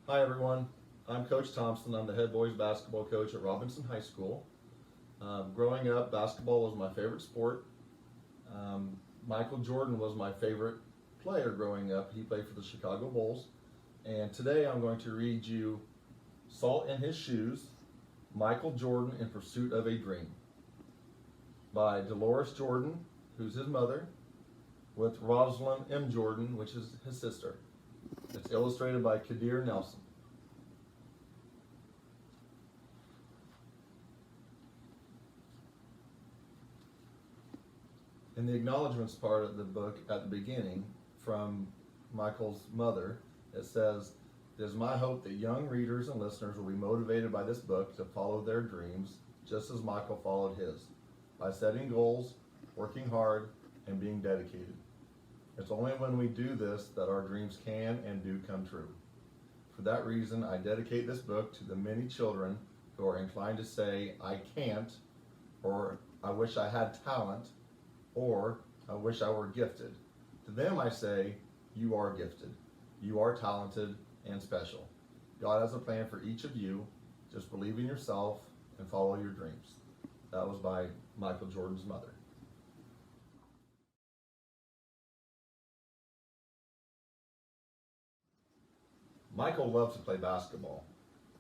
Hi everyone, I'm Coach Thompson. I'm the head boys basketball coach at Robinson High School. Growing up, basketball was my favorite sport. Michael Jordan was my favorite player growing up. He played for the Chicago Bulls. And today I'm going to read you Salt in His Shoes, Michael Jordan in Pursuit of a Dream by Deloris Jordan, who's his mother, with Roslyn M. Jordan, which is his sister. It's illustrated by Kadir Nelson. In the acknowledgments part of the book at the beginning, from Michael's mother, it says, "It is my hope that young readers and listeners will be motivated by this book to follow their dreams, just as Michael followed his, by setting goals, working hard, and being dedicated. It's only when we do this that our dreams can and do come true. For that reason, I dedicate this book to the many children who are inclined to say, 'I can't,' or 'I wish I had talent,' or 'I wish I were gifted.' To them I say, you are gifted, you are talented and special. God has a plan for each of you. Just believe in yourself and follow your dreams." That was by Michael Jordan's mother. Michael loved to play basketball.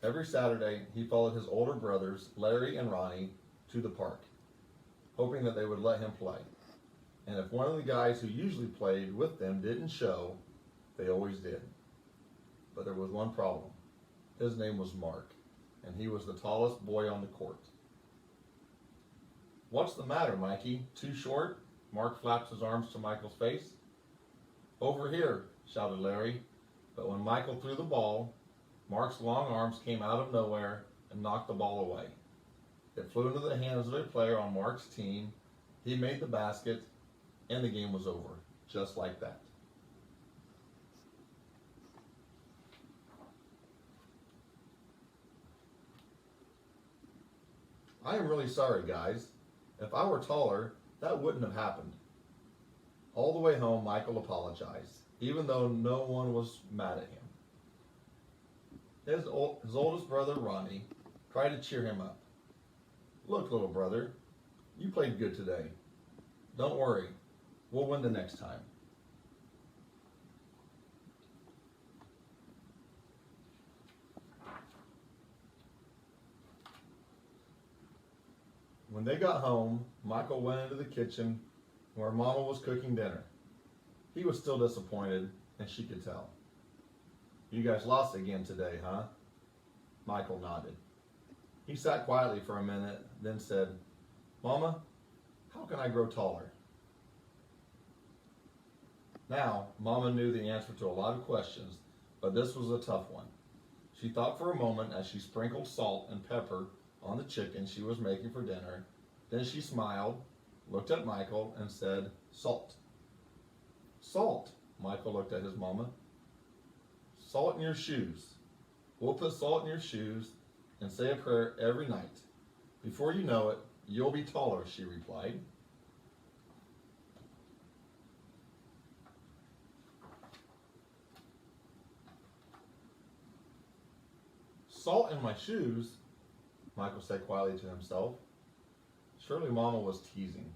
Every Saturday, he followed his older brothers, Larry and Ronnie, to the park, hoping that they would let him play. And if one of the guys who usually played with them didn't show, they always did. But there was one problem. His name was Mark, and he was the tallest boy on the court. "What's the matter, Mikey? Too short?" Mark flapped his arms to Michael's face. "Over here," shouted Larry. But when Michael threw the ball, Mark's long arms came out of nowhere and knocked the ball away. It flew into the hands of a player on Mark's team. He made the basket, and the game was over, just like that. "I am really sorry, guys. If I were taller, that wouldn't have happened." All the way home, Michael apologized, even though no one was mad at him. His oldest brother, Ronnie, tried to cheer him up. "Look, little brother, you played good today. Don't worry, we'll win the next time." When they got home, Michael went into the kitchen where Mama was cooking dinner. He was still disappointed, and she could tell. "You guys lost again today, huh?" Michael nodded. He sat quietly for a minute, then said, "Mama, how can I grow taller?" Now, Mama knew the answer to a lot of questions, but this was a tough one. She thought for a moment as she sprinkled salt and pepper on the chicken she was making for dinner. Then she smiled, looked at Michael, and said, "Salt." "Salt," Michael looked at his mama. "Salt in your shoes. We'll put salt in your shoes and say a prayer every night. Before you know it, you'll be taller," she replied. "Salt in my shoes," Michael said quietly to himself. Surely Mama was teasing.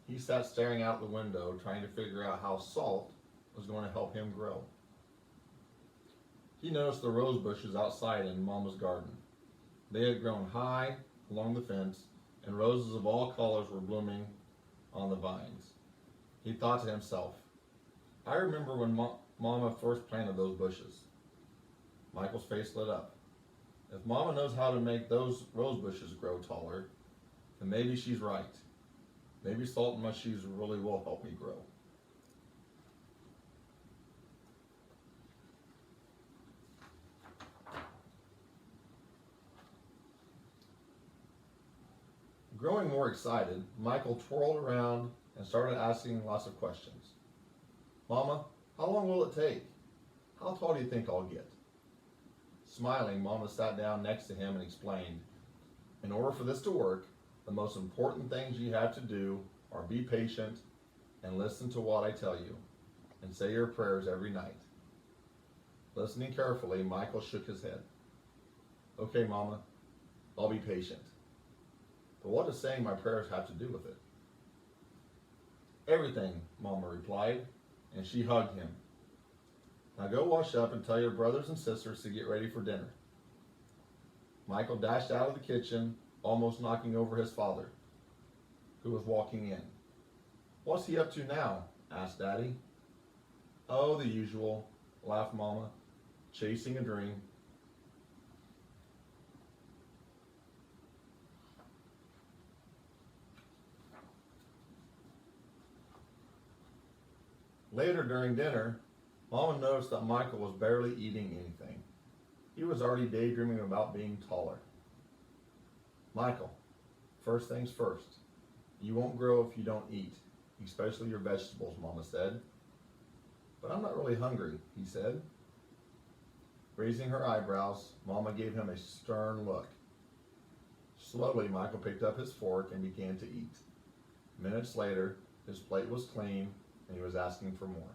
He sat staring out the window, trying to figure out how salt was going to help him grow. He noticed the rose bushes outside in Mama's garden. They had grown high along the fence, and roses of all colors were blooming on the vines. He thought to himself, "I remember when Mama first planted those bushes." Michael's face lit up. If Mama knows how to make those rose bushes grow taller, then maybe she's right. Maybe salt in my shoes really will help me grow. Growing more excited, Michael twirled around and started asking lots of questions. "Mama, how long will it take? How tall do you think I'll get?" Smiling, Mama sat down next to him and explained, "In order for this to work, the most important things you have to do are be patient and listen to what I tell you, and say your prayers every night. Listening carefully, Michael shook his head. Okay, Mama, I'll be patient. But what does saying my prayers have to do with it? Everything, Mama replied, and she hugged him. Now go wash up and tell your brothers and sisters to get ready for dinner. Michael dashed out of the kitchen, almost knocking over his father, who was walking in. What's he up to now? Asked Daddy. Oh, the usual, laughed Mama, chasing a dream. Later during dinner, Mama noticed that Michael was barely eating anything. He was already daydreaming about being taller. Michael, first things first. You won't grow if you don't eat, especially your vegetables, Mama said. But I'm not really hungry, he said. Raising her eyebrows, Mama gave him a stern look. Slowly, Michael picked up his fork and began to eat. Minutes later, his plate was clean and he was asking for more.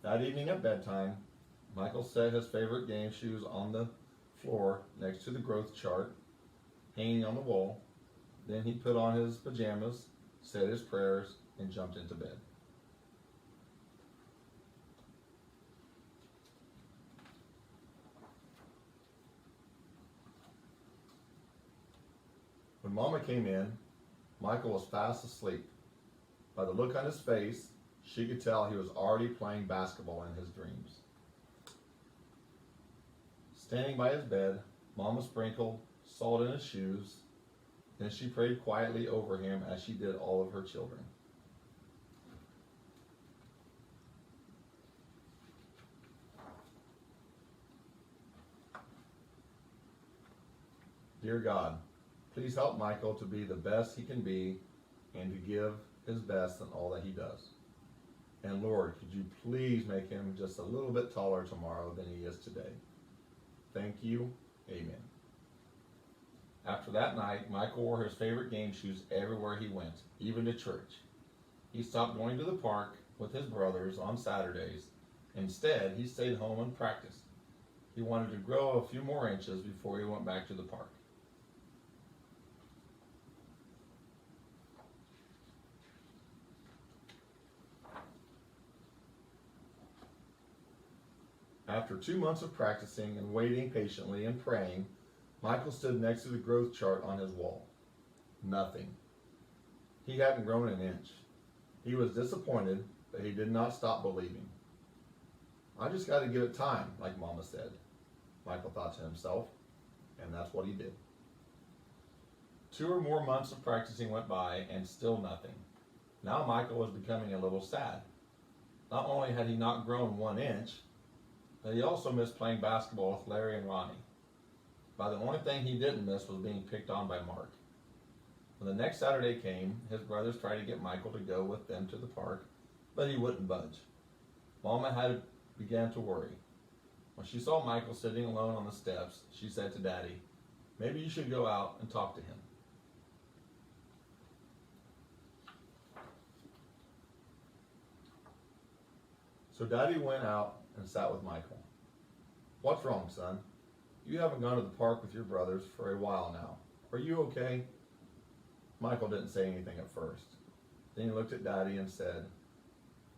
That evening at bedtime, Michael set his favorite game shoes on the floor next to the growth chart hanging on the wall. Then he put on his pajamas, said his prayers, and jumped into bed. When Mama came in, Michael was fast asleep. By the look on his face, she could tell he was already playing basketball in his dreams. Standing by his bed, Mama sprinkled salt in his shoes. Then she prayed quietly over him as she did all of her children. Dear God, please help Michael to be the best he can be and to give his best in all that he does. And Lord, could you please make him just a little bit taller tomorrow than he is today? Thank you. Amen. After that night, Michael wore his favorite game shoes everywhere he went, even to church. He stopped going to the park with his brothers on Saturdays. Instead, he stayed home and practiced. He wanted to grow a few more inches before he went back to the park. After 2 months of practicing and waiting patiently and praying, Michael stood next to the growth chart on his wall. Nothing. He hadn't grown an inch. He was disappointed, but he did not stop believing. I just got to give it time, like Mama said, Michael thought to himself, and that's what he did. 2 or more months of practicing went by, and still nothing. Now Michael was becoming a little sad. Not only had he not grown 1 inch, but he also missed playing basketball with Larry and Ronnie. But the only thing he didn't miss was being picked on by Mark. When the next Saturday came, his brothers tried to get Michael to go with them to the park, but he wouldn't budge. Mama began to worry. When she saw Michael sitting alone on the steps, she said to Daddy, "Maybe you should go out and talk to him." So Daddy went out and sat with Michael. "What's wrong, son? You haven't gone to the park with your brothers for a while now. Are you okay?" Michael didn't say anything at first. Then he looked at Daddy and said,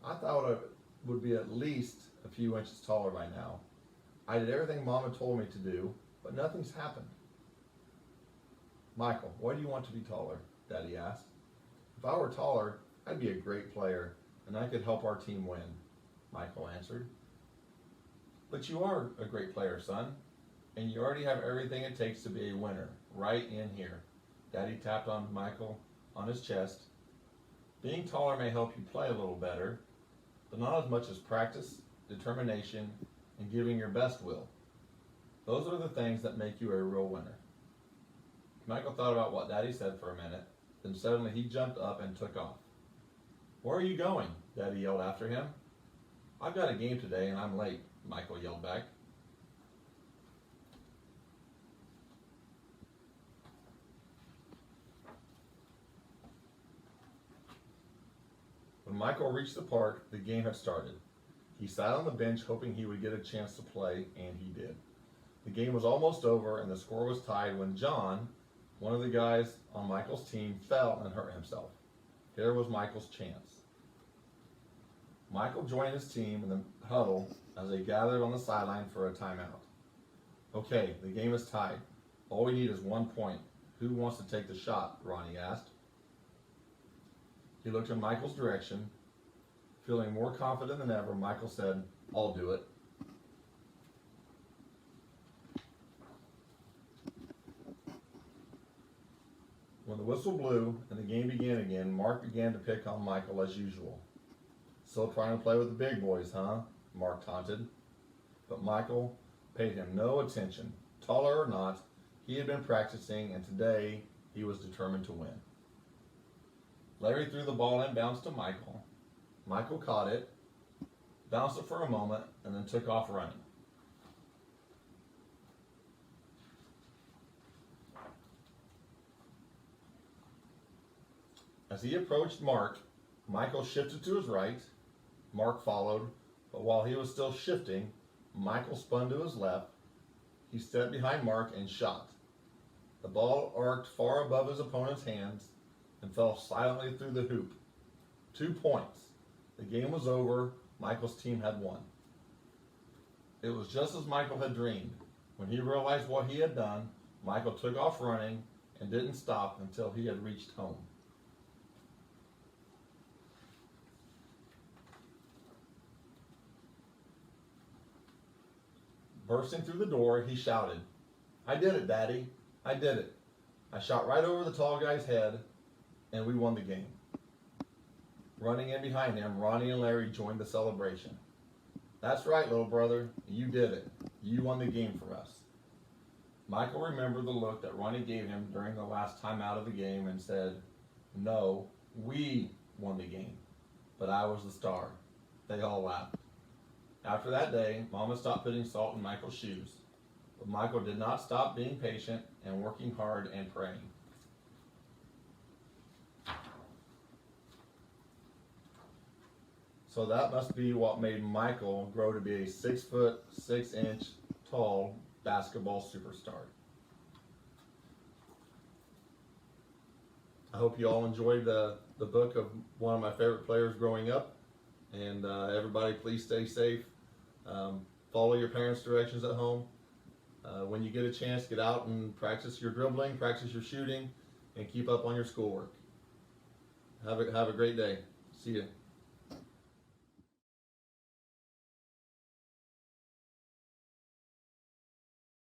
"I thought I would be at least a few inches taller by now. I did everything Mama told me to do, but nothing's happened." "Michael, why do you want to be taller?" Daddy asked. "If I were taller, I'd be a great player, and I could help our team win," Michael answered. "But you are a great player, son, and you already have everything it takes to be a winner, right in here." Daddy tapped on Michael on his chest. "Being taller may help you play a little better, but not as much as practice, determination, and giving your best will. Those are the things that make you a real winner." Michael thought about what Daddy said for a minute, then suddenly he jumped up and took off. "Where are you going?" Daddy yelled after him. "I've got a game today and I'm late," Michael yelled back. When Michael reached the park, the game had started. He sat on the bench hoping he would get a chance to play, and he did. The game was almost over and the score was tied when John, one of the guys on Michael's team, fell and hurt himself. Here was Michael's chance. Michael joined his team in the huddle as they gathered on the sideline for a timeout. Okay, the game is tied. All we need is 1 point. Who wants to take the shot? Ronnie asked. He looked in Michael's direction. Feeling more confident than ever, Michael said, "I'll do it." When the whistle blew and the game began again, Mark began to pick on Michael as usual. "Still trying to play with the big boys, huh?" Mark taunted. But Michael paid him no attention. Taller or not, he had been practicing, and today he was determined to win. Larry threw the ball inbounds to Michael. Michael caught it, bounced it for a moment, and then took off running. As he approached Mark, Michael shifted to his right. Mark followed, but while he was still shifting, Michael spun to his left. He stepped behind Mark and shot. The ball arced far above his opponent's hands and fell silently through the hoop. 2 points. The game was over. Michael's team had won. It was just as Michael had dreamed. When he realized what he had done, Michael took off running and didn't stop until he had reached home. Bursting through the door, he shouted, "I did it, Daddy. I did it. I shot right over the tall guy's head, and we won the game." Running in behind him, Ronnie and Larry joined the celebration. "That's right, little brother. You did it. You won the game for us." Michael remembered the look that Ronnie gave him during the last time out of the game and said, "No, we won the game, but I was the star." They all laughed. After that day, Mama stopped putting salt in Michael's shoes. But Michael did not stop being patient and working hard and praying. So that must be what made Michael grow to be a 6'6" tall basketball superstar. I hope you all enjoyed the book of one of my favorite players growing up. And everybody, please stay safe. Follow your parents' directions at home. When you get a chance, get out and practice your dribbling, practice your shooting, and keep up on your schoolwork. Have a great day. See you.